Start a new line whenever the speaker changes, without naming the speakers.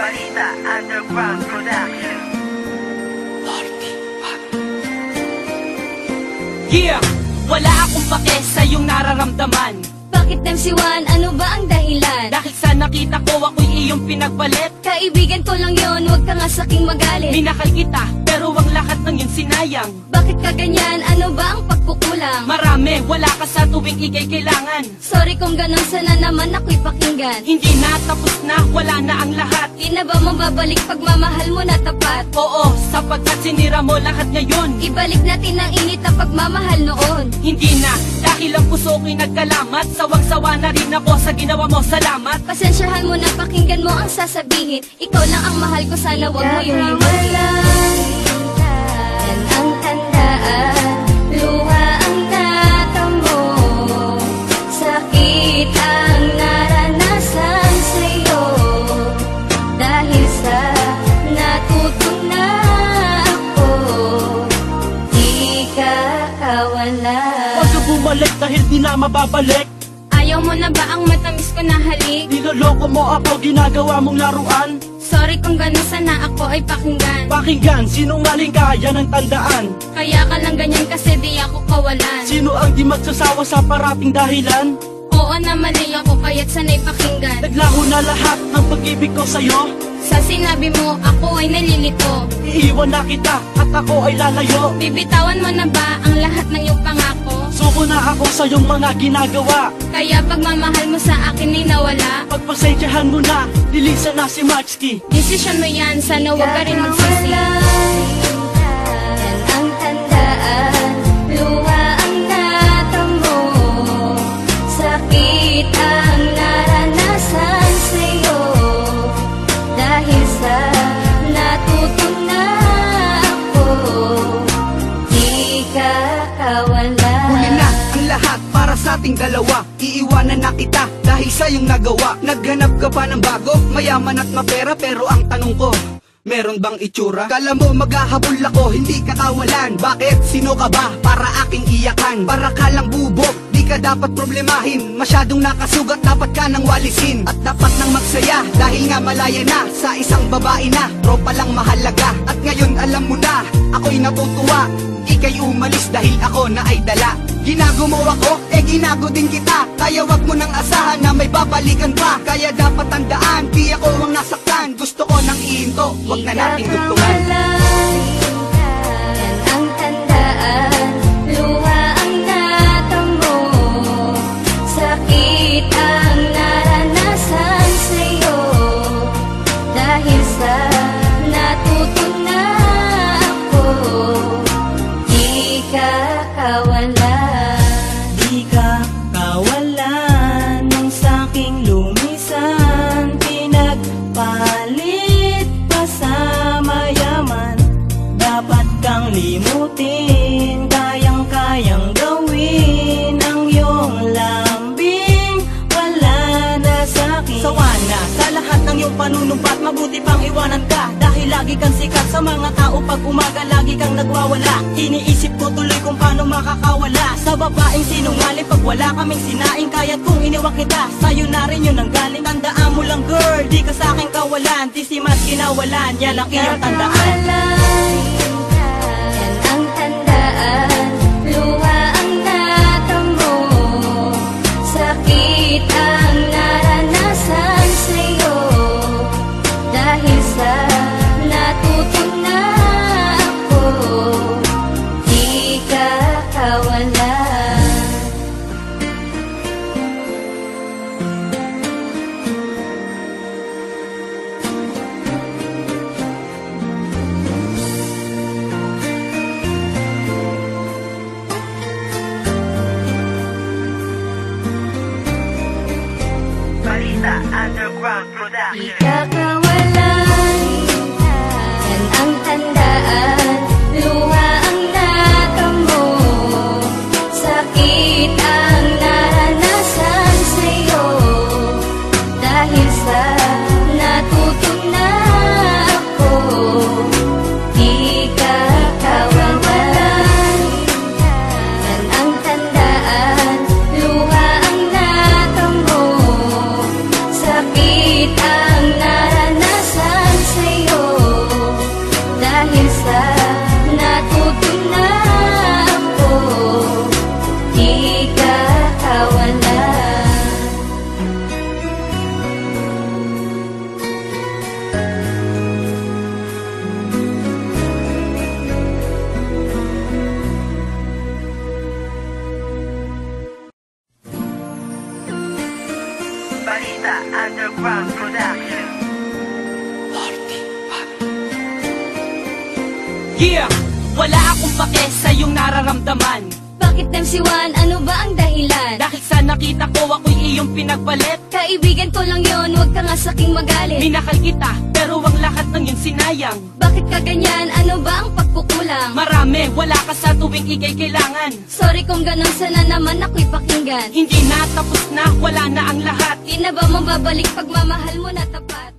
Balita Underground Production.
Yeah! Wala akong pake sa iyong nararamdaman.
Bakit MC1? Ano ba ang dahilan?
Dahil sa nakita ko ako'y iyong pinagpalit.
Kaibigan ko lang yon, huwag ka nga saking magalit.
Minakal kita, pero ang lahat ng yun sinayang.
Bakit ka ganyan? Ano ba ang pagkukulang?
Marami, wala ka sa tuwing ikay kailangan.
Sorry kung ganun, sana naman ako'y pakinggan.
Hindi na, tapos na, wala na ang lahat.
Di na ba mababalik pagmamahal mo na tapat?
Oo, sapagkat sinira mo lahat ngayon.
Ibalik natin ang init na pagmamahal noon.
Hindi na, dahil ang puso ko'y nagkalamat. Sawang-sawa na rin ako sa ginawa mo, salamat.
Pasensyahan mo na, pakinggan mo ang sasabihin. Ikaw lang ang mahal ko, sana wag mo yung hiwalayan. Yan ang tandaan, luha ang natamo, sakit ang naranasan sa'yo. Dahil sa natutunan ako, di ka kawala.
Huwag ka bumalik dahil di na mababalik.
Ayaw mo na ba ang matamis ko na halik?
Niloloko mo ako, ginagawa mong laruan.
Sorry kung gano'n, sana ako ay pakinggan.
Pakinggan, sinungaling ka, yan ang tandaan.
Kaya ka lang ganyan kasi di ako kawalan.
Sino ang di magsasawa sa parating dahilan?
Oo na mali ako, kaya't sana'y pakinggan.
Naglaho na lahat ng pag-ibig ko sa'yo.
Sa sinabi mo, ako ay nalilito.
Iiwan na kita at ako ay lalayo.
Bibitawan mo na ba ang lahat ng iyong pangako?
Suko na ako sa iyong mga ginagawa.
Kaya pagmamahal mo sa akin ay nawala.
Pagpasensyahan mo na, lilisan na si Maxky.
Desisyon mo yan, sana huwag ka rin magsisi. Yan ang tandaan, luha ang natamo, sakit ang naranasan sa'yo. Dahil sa natutunan ako, di ka kawala.
Huli na ang lahat para sa ating dalawa. Iiwanan na kita dahil sa iyong nagawa. Naghanap ka ba ng bago? Mayaman at mapera, pero ang tanong ko, meron bang itsura? Kala mo maghahabol ako, hindi ka kawalan. Bakit? Sino ka ba para aking iyakan? Para ka lang bubog, di ka dapat problemahin. Masyadong nakasugat, dapat ka nang walisin. At dapat nang magsaya, dahil nga malaya na. Sa isang babae na, tropa lang mahalaga. At ngayon alam mo na, ako'y natutuwa. Ika'y umalis dahil ako na ay dala. Ginago mo ako, ginago din kita. Kaya wag mo nang asahan na may babalikan pa. Kaya dapat tandaan, di ako ang nasaktan. Gusto ko nang ihinto, wag na nating dugtungan.
Yan ang tandaan, luha ang natamo, sakit ang naranasan sa'yo. Dahil sa natutunan ako, di ka kawala.
Di ka kawalan ng saking lumisan, pinagpalit pa sa mayaman. Dapat kang limutin, kayang-kayang gawin ang iyong lambing, wala na sa'kin.
Sawa na sa lahat ng iyong panunumpat, mabuti pang iwanan ka. Dahil lagi kang sikat sa mga tao, pag umaga lagi kang nagwawala. Iniisip ko tuloy kung paano makakawala sa babaeng sinungaling. Pag wala kaming sinaing, kaya't kung iniwak kita, sa'yo na rin yun ang galing. Tandaan mo lang girl, di ka sa'king kawalan. Di si mas kinawalan, yan ang iyong tandaan.
Yan ang tandaan, luha ang natamo, sakit ang naranasan sa'yo. Dahil sa natutunan ako, di ka kawala.
Balita Underground Production.
Kakawalan, yan ang tandaan, luha ang natamo, sakit ang naranasan sa'yo. Dahil sa natutunan ako, di ka kawalan. Yan ang tandaan, luha ang natamo, sakit ang naranasan
Underground Production.
Yeah! Wala akong pake sa iyong nararamdaman.
Bakit MC1? Ano ba ang dahilan?
Dahil sa nakita ko ako'y iyong pinagpalit.
Kaibigan ko lang yon, huwag ka nga saking magalit.
Minakal kita, pero ang lahat ng yun sinayang.
Bakit ka ganyan? Ano ba ang pagkukulang?
Marami, wala ka sa tuwing ikay kailangan.
Sorry kung ganun, sana naman ako'y pakinggan.
Hindi na, tapos na, wala na ang lahat.
Di na ba mababalik pagmamahal mo na tapat?